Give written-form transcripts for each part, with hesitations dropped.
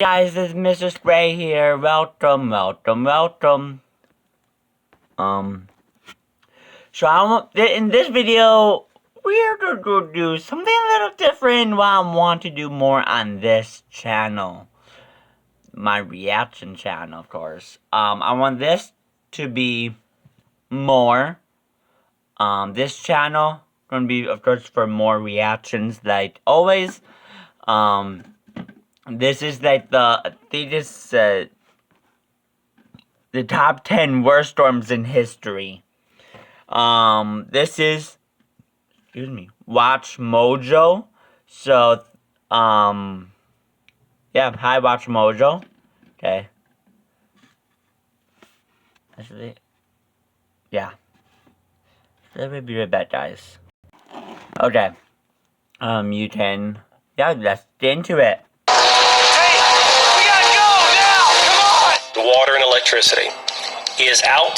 Guys, this is Mr.squa here. Welcome. So in this video, we're going to do something a little different. What I want to do more on this channel, my reaction channel, of course. I want this to be more. This channel going to be, of course, for more reactions, like always. This is like the top 10 worst storms in history. This is, excuse me, Watch Mojo. So, yeah, hi Watch Mojo. Okay. Actually, yeah. Let me be right back, guys. Okay. You can, yeah, let's get into it. Water and electricity is out,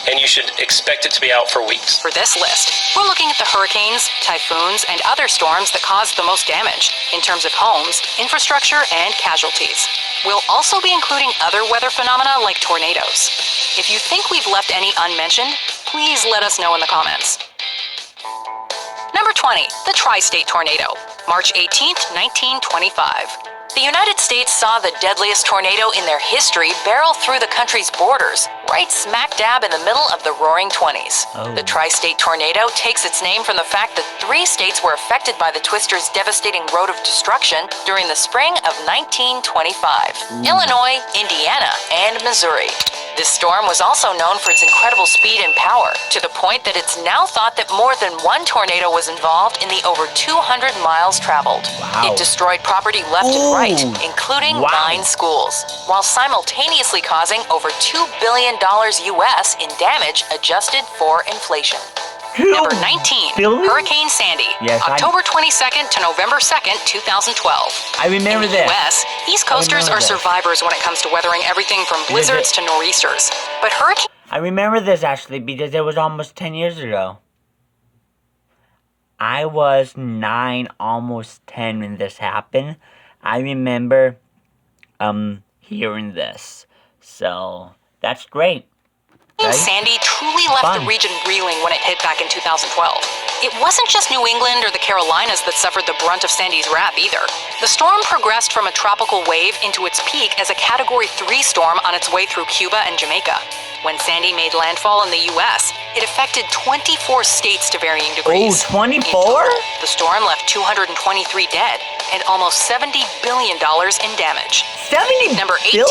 and you should expect it to be out for weeks. For this list, we're looking at the hurricanes, typhoons, and other storms that caused the most damage in terms of homes, infrastructure, and casualties. We'll also be including other weather phenomena like tornadoes. If you think we've left any unmentioned, please let us know in the comments. Number 20, the Tri-State Tornado, March 18th, 1925. The United States saw the deadliest tornado in their history barrel through the country's borders, right smack dab in the middle of the Roaring Twenties. The Tri-State Tornado takes its name from the fact that 3 states were affected by the twister's devastating road of destruction during the spring of 1925: Illinois, Indiana, and Missouri. This storm was also known for its incredible speed and power, to the point that it's now thought that more than one tornado was involved in the over 200 miles traveled. Wow. It destroyed property left and right, including 9 schools, while simultaneously causing over $2 billion US in damage adjusted for inflation. Number 19, Hurricane Sandy, yes, October 22nd to November 2nd, 2012. I remember In the this. US, East Coasters are survivors when it comes to weathering everything from blizzards to nor'easters. But hurricane... I remember this actually because it was almost 10 years ago. I was 9, almost 10 when this happened. I remember hearing this. So, that's great. Right? Sandy truly left the region reeling when it hit back in 2012. It wasn't just New England or the Carolinas that suffered the brunt of Sandy's wrath either. The storm progressed from a tropical wave into its peak as a Category 3 storm on its way through Cuba and Jamaica. When Sandy made landfall in the U.S., it affected 24 states to varying degrees. Oh, 24? In total, the storm left 223 dead and almost $70 billion in damage. 70 Number 18,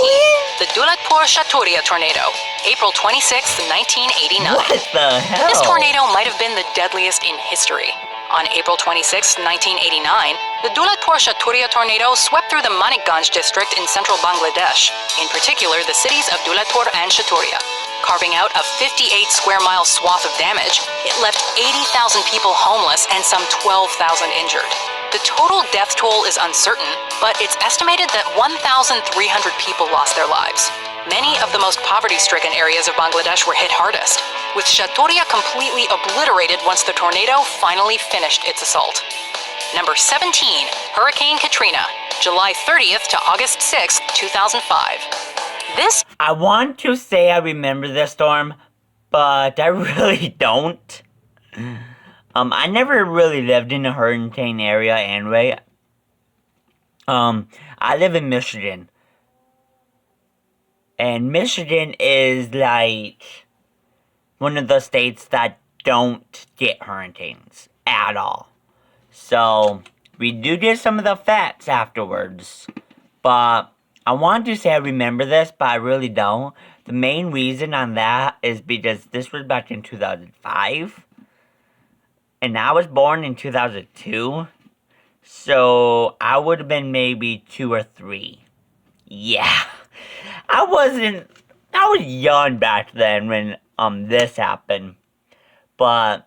the Dulatpur-Chaturia tornado, April 26, 1989. What the hell? This tornado might have been the deadliest in history. On April 26, 1989, the Dulatpur-Chaturia tornado swept through the Manikganj district in central Bangladesh, in particular the cities of Dulatpur and Chaturia. Carving out a 58-square-mile swath of damage, it left 80,000 people homeless and some 12,000 injured. The total death toll is uncertain, but it's estimated that 1,300 people lost their lives. Many of the most poverty-stricken areas of Bangladesh were hit hardest, with Chaturia completely obliterated once the tornado finally finished its assault. Number 17, Hurricane Katrina, July 30th to August 6th, 2005. I want to say I remember this storm, but I really don't. I never really lived in a hurricane area anyway. I live in Michigan. And Michigan is like one of the states that don't get hurricanes at all. So, we do get some of the effects afterwards. But I want to say I remember this, but I really don't. The main reason on that is because this was back in 2005. And I was born in 2002. So, I would have been maybe 2 or 3. Yeah. I was young back then when this happened. But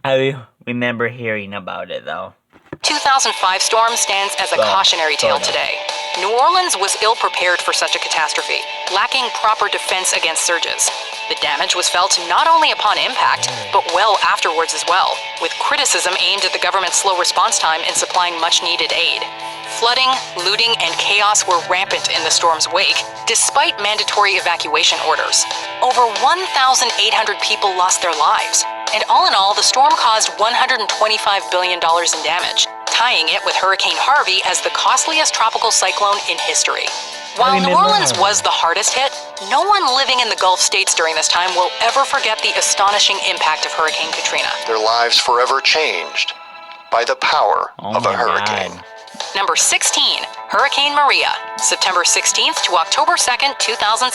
I remember hearing about it though. 2005 storm stands as a cautionary tale today. New Orleans was ill-prepared for such a catastrophe, lacking proper defense against surges. The damage was felt not only upon impact, but well afterwards as well, with criticism aimed at the government's slow response time in supplying much-needed aid. Flooding, looting, and chaos were rampant in the storm's wake, despite mandatory evacuation orders. Over 1,800 people lost their lives, and all in all, the storm caused $125 billion in damage, tying it with Hurricane Harvey as the costliest tropical cyclone in history. While New Orleans was the hardest hit, no one living in the Gulf states during this time will ever forget the astonishing impact of Hurricane Katrina. Their lives forever changed by the power of a hurricane. Number 16, Hurricane Maria, September 16th to October 2nd, 2017.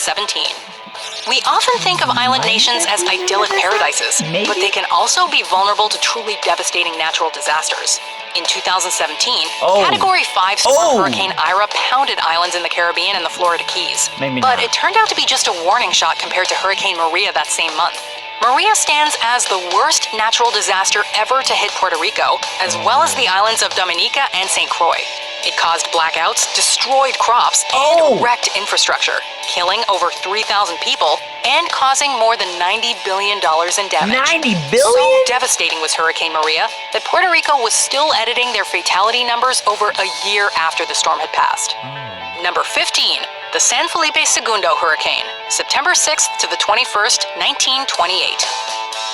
We often think of island nations as idyllic paradises, but they can also be vulnerable to truly devastating natural disasters. In 2017, Category 5 storm Hurricane Ira pounded islands in the Caribbean and the Florida Keys. But it turned out to be just a warning shot compared to Hurricane Maria that same month. Maria stands as the worst natural disaster ever to hit Puerto Rico, as well as the islands of Dominica and St. Croix. It caused blackouts, destroyed crops, and wrecked infrastructure, killing over 3,000 people and causing more than $90 billion in damage. $90 billion? So devastating was Hurricane Maria that Puerto Rico was still editing their fatality numbers over a year after the storm had passed. Number 15, the San Felipe II hurricane, September 6th to the 21st, 1928.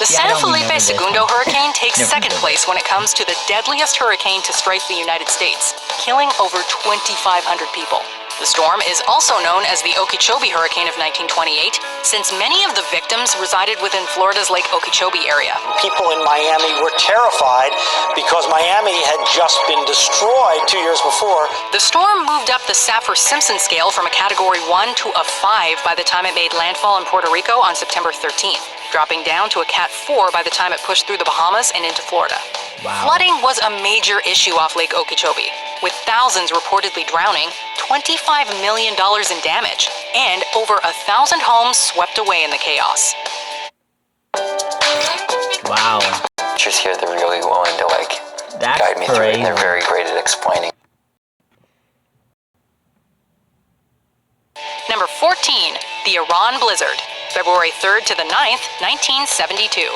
The San Felipe II hurricane takes second place when it comes to the deadliest hurricane to strike the United States, killing over 2,500 people. The storm is also known as the Okeechobee hurricane of 1928, since many of the victims resided within Florida's Lake Okeechobee area. People in Miami were terrified because Miami had just been destroyed 2 years before. The storm moved up the Saffir-Simpson scale from a Category 1 to a 5 by the time it made landfall in Puerto Rico on September 13th, dropping down to a Cat 4 by the time it pushed through the Bahamas and into Florida. Flooding was a major issue off Lake Okeechobee, with thousands reportedly drowning, $25 million in damage, and over 1,000 homes swept away in the chaos. Wow. Teachers here, they're really willing to guide me through it, and they're very great at explaining. Number 14, the Iran blizzard, February 3rd to the 9th, 1972.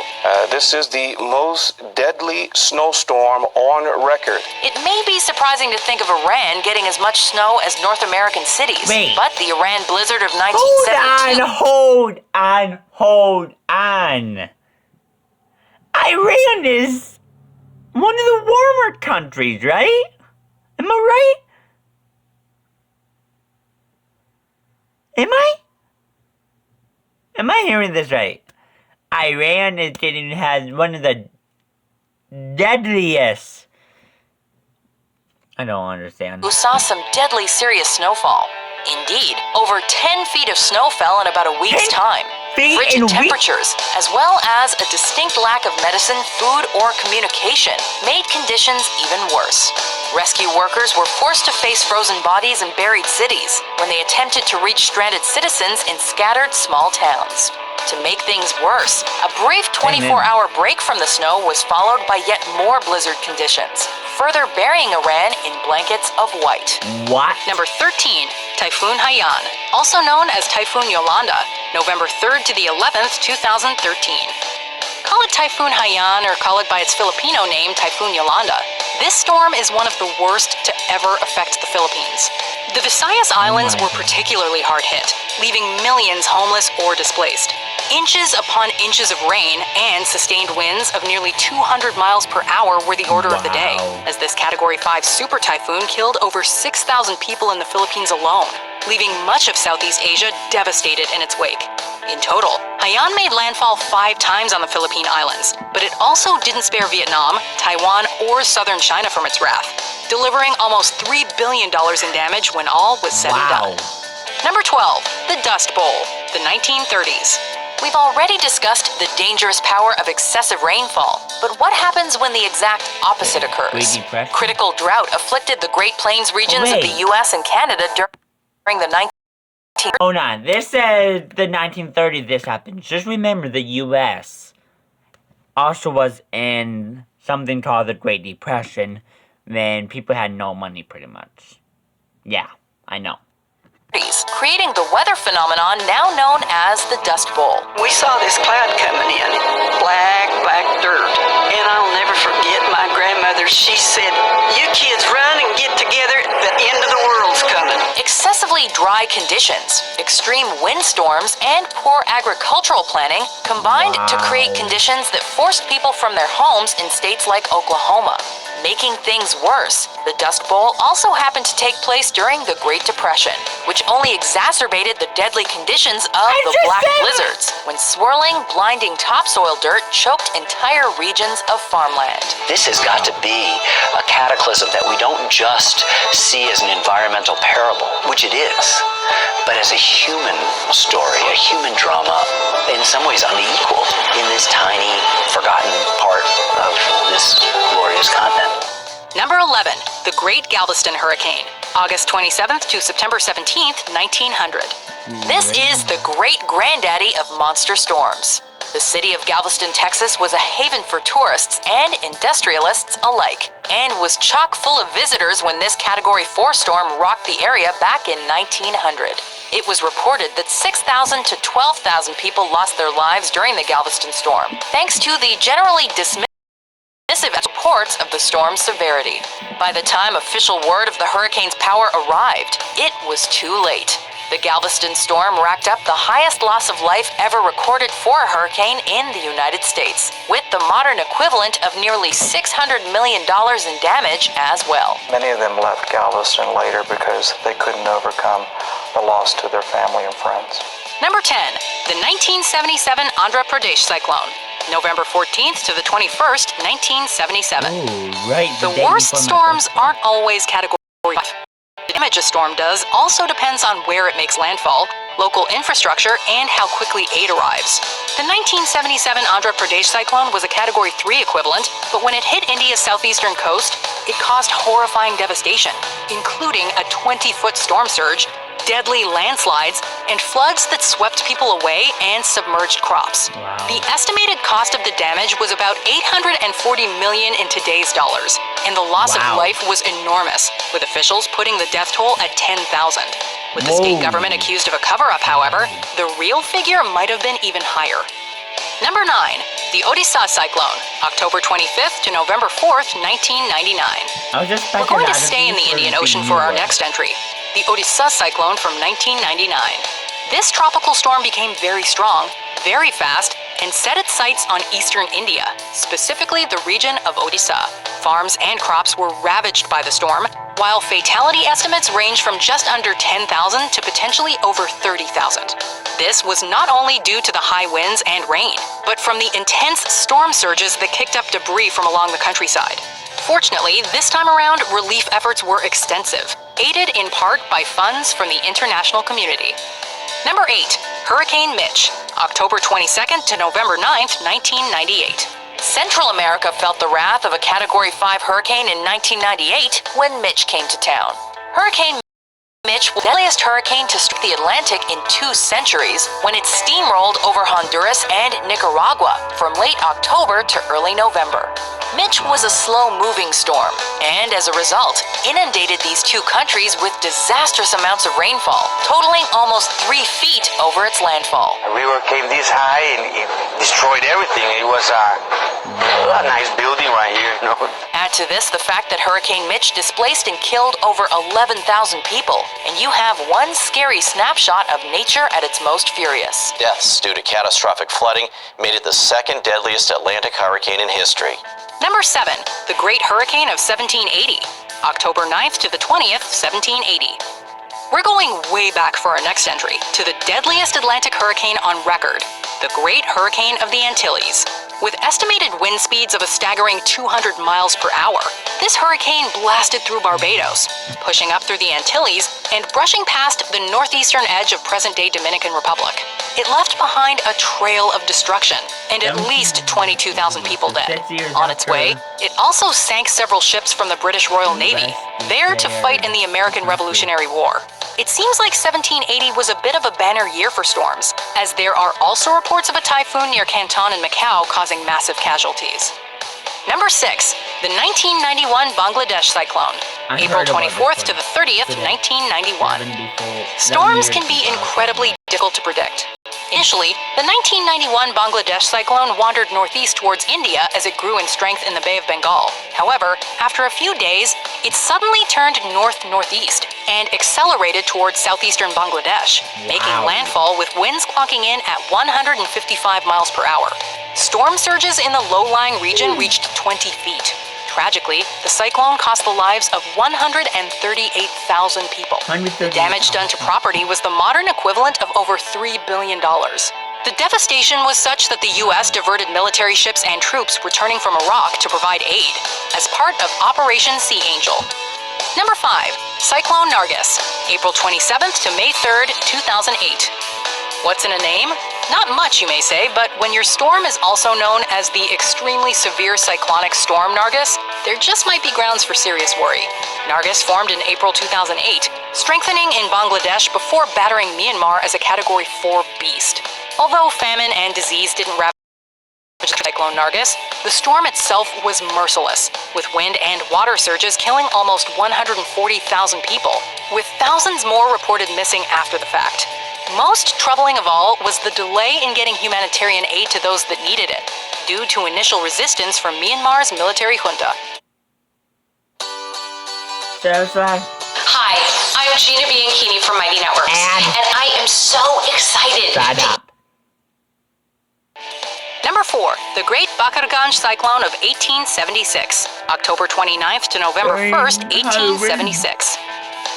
This is the most deadly snowstorm on record. It may be surprising to think of Iran getting as much snow as North American cities, but the Iran blizzard of 1972... Hold on. Iran is one of the warmer countries, right? Am I right? Am I hearing this right? Iran has one of the deadliest... I don't understand. Who saw some deadly serious snowfall. Indeed, over 10 feet of snow fell in about a week's time. Frigid temperatures, as well as a distinct lack of medicine, food, or communication, made conditions even worse. Rescue workers were forced to face frozen bodies in buried cities when they attempted to reach stranded citizens in scattered small towns. To make things worse, a brief 24-hour break from the snow was followed by yet more blizzard conditions, further burying Iran in blankets of white. What? Number 13, Typhoon Haiyan, also known as Typhoon Yolanda, November 3rd to the 11th, 2013. Call it Typhoon Haiyan or call it by its Filipino name, Typhoon Yolanda. This storm is one of the worst to ever affect the Philippines. The Visayas Islands were particularly hard hit, leaving millions homeless or displaced. Inches upon inches of rain and sustained winds of nearly 200 miles per hour were the order of the day, as this Category 5 super typhoon killed over 6,000 people in the Philippines alone, leaving much of Southeast Asia devastated in its wake. In total, Haiyan made landfall 5 times on the Philippine Islands, but it also didn't spare Vietnam, Taiwan, or southern China from its wrath, delivering almost $3 billion in damage when all was said and done. Number 12, the Dust Bowl, the 1930s. We've already discussed the dangerous power of excessive rainfall, but what happens when the exact opposite occurs? Critical drought afflicted the Great Plains regions of the U.S. and Canada during the 1930s. Hold on, this says the 1930s this happened. Just remember the U.S. also was in something called the Great Depression when people had no money pretty much. Yeah, I know. creating the weather phenomenon now known as the Dust Bowl. We saw this cloud coming in, black dirt. And I'll never forget my grandmother. She said, "You kids run and get together. The end of the world's coming." Excessively dry conditions, extreme windstorms, and poor agricultural planning combined to create conditions that forced people from their homes in states like Oklahoma. Making things worse, the Dust Bowl also happened to take place during the Great Depression, which only exacerbated the deadly conditions of the black blizzards, when swirling, blinding topsoil dirt choked entire regions of farmland. This has got to be a cataclysm that we don't just see as an environmental parable, which it is, but as a human story, a human drama, in some ways unequaled in this tiny, forgotten part of this glorious continent. Number 11, the Great Galveston Hurricane, August 27th to September 17th, 1900. This is the great granddaddy of monster storms. The city of Galveston, Texas was a haven for tourists and industrialists alike, and was chock full of visitors when this Category 4 storm rocked the area back in 1900. It was reported that 6,000 to 12,000 people lost their lives during the Galveston storm, thanks to the generally dismissive reports of the storm's severity. By the time official word of the hurricane's power arrived, it was too late. The Galveston storm racked up the highest loss of life ever recorded for a hurricane in the United States, with the modern equivalent of nearly $600 million in damage as well. Many of them left Galveston later because they couldn't overcome the loss to their family and friends. Number 10, the 1977 Andhra Pradesh cyclone, November 14th to the 21st, 1977. Ooh, right. The worst storms aren't always Category 5. The damage a storm does also depends on where it makes landfall, local infrastructure, and how quickly aid arrives. The 1977 Andhra Pradesh cyclone was a Category 3 equivalent, but when it hit India's southeastern coast, it caused horrifying devastation, including a 20-foot storm surge, deadly landslides, and floods that swept people away and submerged crops. Wow. The estimated cost of the damage was about $840 million in today's dollars, and the loss of life was enormous, with officials putting the death toll at 10,000. With the state government accused of a cover-up, however, the real figure might have been even higher. Number 9, the Odisha cyclone, October 25th to November 4th, 1999. We're going to stay in the Indian Ocean for our next entry, the Odisha cyclone from 1999. This tropical storm became very strong, very fast, and set its sights on eastern India, specifically the region of Odisha. Farms and crops were ravaged by the storm, while fatality estimates range from just under 10,000 to potentially over 30,000. This was not only due to the high winds and rain, but from the intense storm surges that kicked up debris from along the countryside. Fortunately, this time around, relief efforts were extensive, aided in part by funds from the international community. Number 8, Hurricane Mitch, October 22nd to November 9th, 1998. Central America felt the wrath of a Category 5 hurricane in 1998 when Mitch came to town. Hurricane Mitch was the deadliest hurricane to strike the Atlantic in 2 centuries when it steamrolled over Honduras and Nicaragua from late October to early November. Mitch was a slow-moving storm, and as a result, inundated these 2 countries with disastrous amounts of rainfall, totaling almost 3 feet over its landfall. The river came this high and it destroyed everything. It was a nice building right here, you know. Add to this the fact that Hurricane Mitch displaced and killed over 11,000 people, and you have one scary snapshot of nature at its most furious. Deaths due to catastrophic flooding made it the 2nd deadliest Atlantic hurricane in history. Number 7, the Great Hurricane of 1780, October 9th to the 20th, 1780. We're going way back for our next entry, to the deadliest Atlantic hurricane on record, the Great Hurricane of the Antilles. With estimated wind speeds of a staggering 200 miles per hour, this hurricane blasted through Barbados, pushing up through the Antilles and brushing past the northeastern edge of present-day Dominican Republic. It left behind a trail of destruction and at least 22,000 people dead. On its way, it also sank several ships from the British Royal Navy, there to fight in the American Revolutionary War. It seems like 1780 was a bit of a banner year for storms, as there are also reports of a typhoon near Canton and Macau causing massive casualties. Number 6, the 1991 Bangladesh cyclone, April 24th to the 30th, 1991. Storms can be incredibly difficult to predict. Initially, the 1991 Bangladesh cyclone wandered northeast towards India as it grew in strength in the Bay of Bengal. However, after a few days, it suddenly turned north-northeast and accelerated towards southeastern Bangladesh, making landfall with winds clocking in at 155 miles per hour. Storm surges in the low-lying region reached 20 feet. Tragically, the cyclone cost the lives of 138,000 people. The damage done to property was the modern equivalent of over $3 billion. The devastation was such that the U.S. diverted military ships and troops returning from Iraq to provide aid as part of Operation Sea Angel. Number 5. Cyclone Nargis, April 27th to May 3rd, 2008. What's in a name? Not much, you may say, but when your storm is also known as the extremely severe cyclonic storm Nargis, there just might be grounds for serious worry. Nargis formed in April 2008, strengthening in Bangladesh before battering Myanmar as a Category 4 beast. Although famine and disease didn't ravage Cyclone Nargis, the storm itself was merciless, with wind and water surges killing almost 140,000 people, with thousands more reported missing after the fact. Most troubling of all was the delay in getting humanitarian aid to those that needed it, due to initial resistance from Myanmar's military junta. Hi, I'm Gina Bianchini from Mighty Networks, and I am so excited. Shut up. Number 4, the Great Bakarganj Cyclone of 1876, October 29th to November 1st, 1876.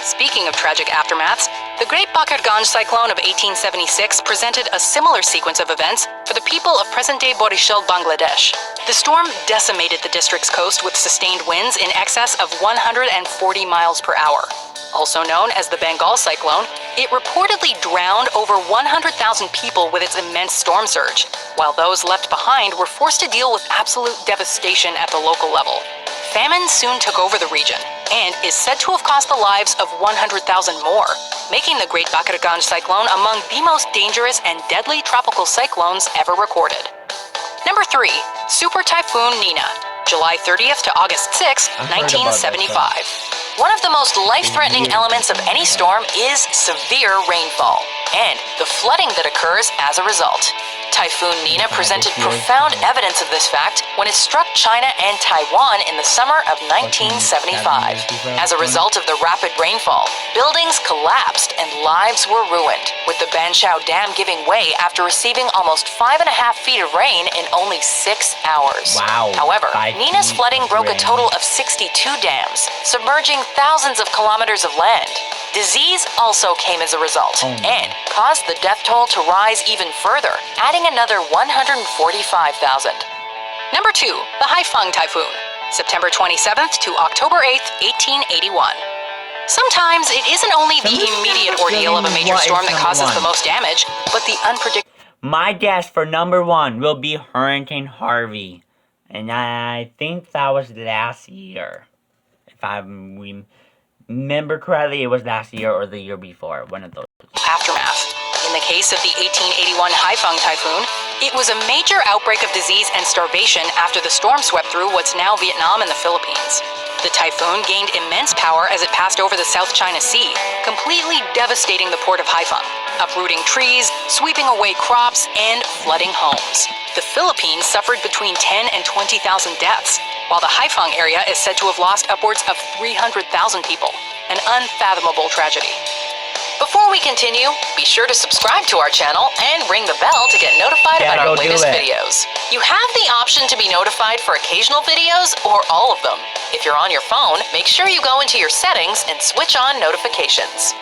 Speaking of tragic aftermaths, the Great Bakarganj Cyclone of 1876 presented a similar sequence of events for the people of present-day Borishal, Bangladesh. The storm decimated the district's coast with sustained winds in excess of 140 miles per hour. Also known as the Bengal cyclone, it reportedly drowned over 100,000 people with its immense storm surge, while those left behind were forced to deal with absolute devastation at the local level. Famine soon took over the region, and is said to have cost the lives of 100,000 more, making the Great Bakarganj cyclone among the most dangerous and deadly tropical cyclones ever recorded. Number 3, Super Typhoon Nina, July 30th to August 6, 1975. One of the most life-threatening elements of any storm is severe rainfall, and the flooding that occurs as a result. Typhoon Nina presented profound evidence of this fact when it struck China and Taiwan in the summer of 1975. As a result of the rapid rainfall, buildings collapsed and lives were ruined, with the Banqiao Dam giving way after receiving almost 5.5 feet of rain in only 6 hours. Wow. However, Nina's flooding broke a total of 62 dams, submerging thousands of kilometers of land. Disease also came as a result, and caused the death toll to rise even further, adding another 145,000. Number 2, the Haifeng Typhoon, September 27th to October 8th, 1881. Sometimes it isn't only the immediate ordeal of a major storm that causes the most damage, but the unpredictable. My guess for number 1 will be Hurricane Harvey, and I think that was last year. If I remember correctly, it was last year or the year before, one of those. Aftermath. In the case of the 1881 Haifeng Typhoon, it was a major outbreak of disease and starvation after the storm swept through what's now Vietnam and the Philippines. The typhoon gained immense power as it passed over the South China Sea, completely devastating the port of Haiphong, uprooting trees, sweeping away crops, and flooding homes. The Philippines suffered between 10 and 20,000 deaths, while the Haiphong area is said to have lost upwards of 300,000 people, an unfathomable tragedy. Before we continue, be sure to subscribe to our channel and ring the bell to get notified about our latest videos. You have the option to be notified for occasional videos or all of them. If you're on your phone, make sure you go into your settings and switch on notifications.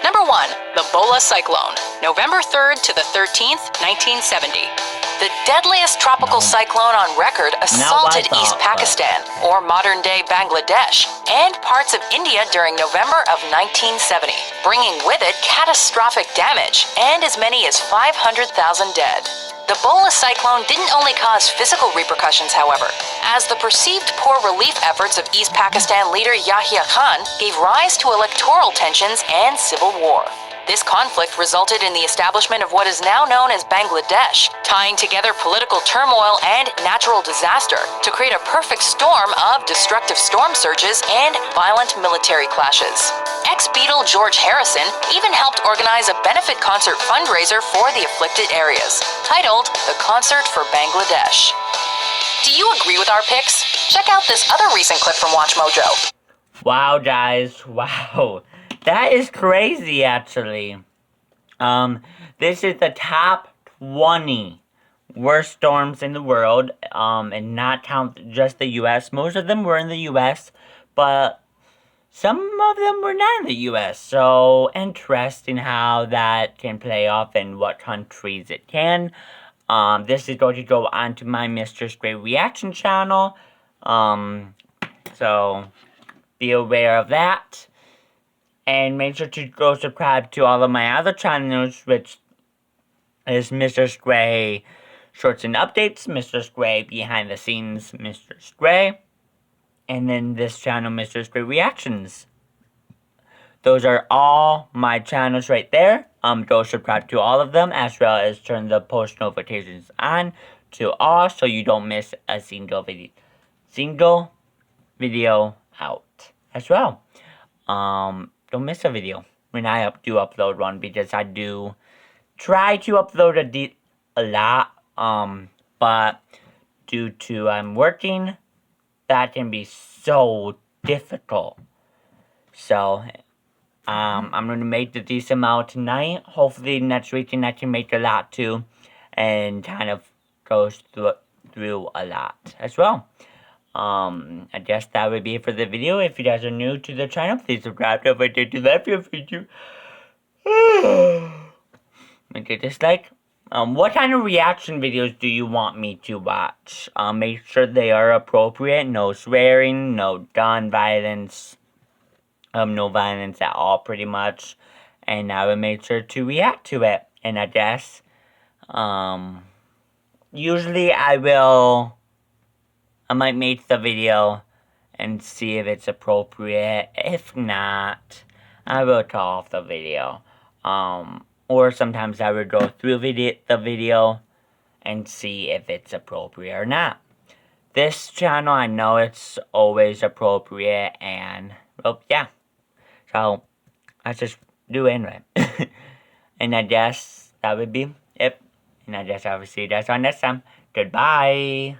Number 1, the Bola Cyclone, November 3rd to the 13th, 1970. The deadliest tropical cyclone on record assaulted East Pakistan, or modern-day Bangladesh, and parts of India during November of 1970, bringing with it catastrophic damage and as many as 500,000 dead. The Bola cyclone didn't only cause physical repercussions, however, as the perceived poor relief efforts of East Pakistan leader Yahya Khan gave rise to electoral tensions and civil war. This conflict resulted in the establishment of what is now known as Bangladesh, tying together political turmoil and natural disaster to create a perfect storm of destructive storm surges and violent military clashes. Ex-Beatle George Harrison even helped organize a benefit concert fundraiser for the afflicted areas, titled The Concert for Bangladesh. Do you agree with our picks? Check out this other recent clip from WatchMojo. Wow, guys. Wow. That is crazy, actually. This is the top 20 worst storms in the world, and not count just the U.S. Most of them were in the U.S., but some of them were not in the U.S., so interesting how that can play off and what countries it can. This is going to go onto my Mr.squa reaction channel, so be aware of that. And make sure to go subscribe to all of my other channels, which is Mr.squa Shorts and Updates, Mr.squa Behind the Scenes, Mr.squa, and then this channel, Mr.squa Reactions. Those are all my channels right there. Go subscribe to all of them, as well as turn the post notifications on to all, so you don't miss a single video out as well. Don't miss a video when I do upload one, because I do try to upload a lot, but due to I'm working, that can be so difficult. So, I'm going to make the decent amount tonight. Hopefully next weekend I can make a lot too, and kind of goes through a lot as well. I guess that would be it for the video. If you guys are new to the channel, please subscribe. Don't forget to like your video. Make a dislike. What kind of reaction videos do you want me to watch? Make sure they are appropriate. No swearing, no gun violence. No violence at all, pretty much. And I will make sure to react to it. And I guess, usually I might make the video and see if it's appropriate. If not, I will cut off the video. Or sometimes I would go through the video and see if it's appropriate or not. This channel, I know it's always appropriate, and, well, yeah. So, I just do it anyway. And I guess that would be it. And I guess I will see you guys on next time. Goodbye.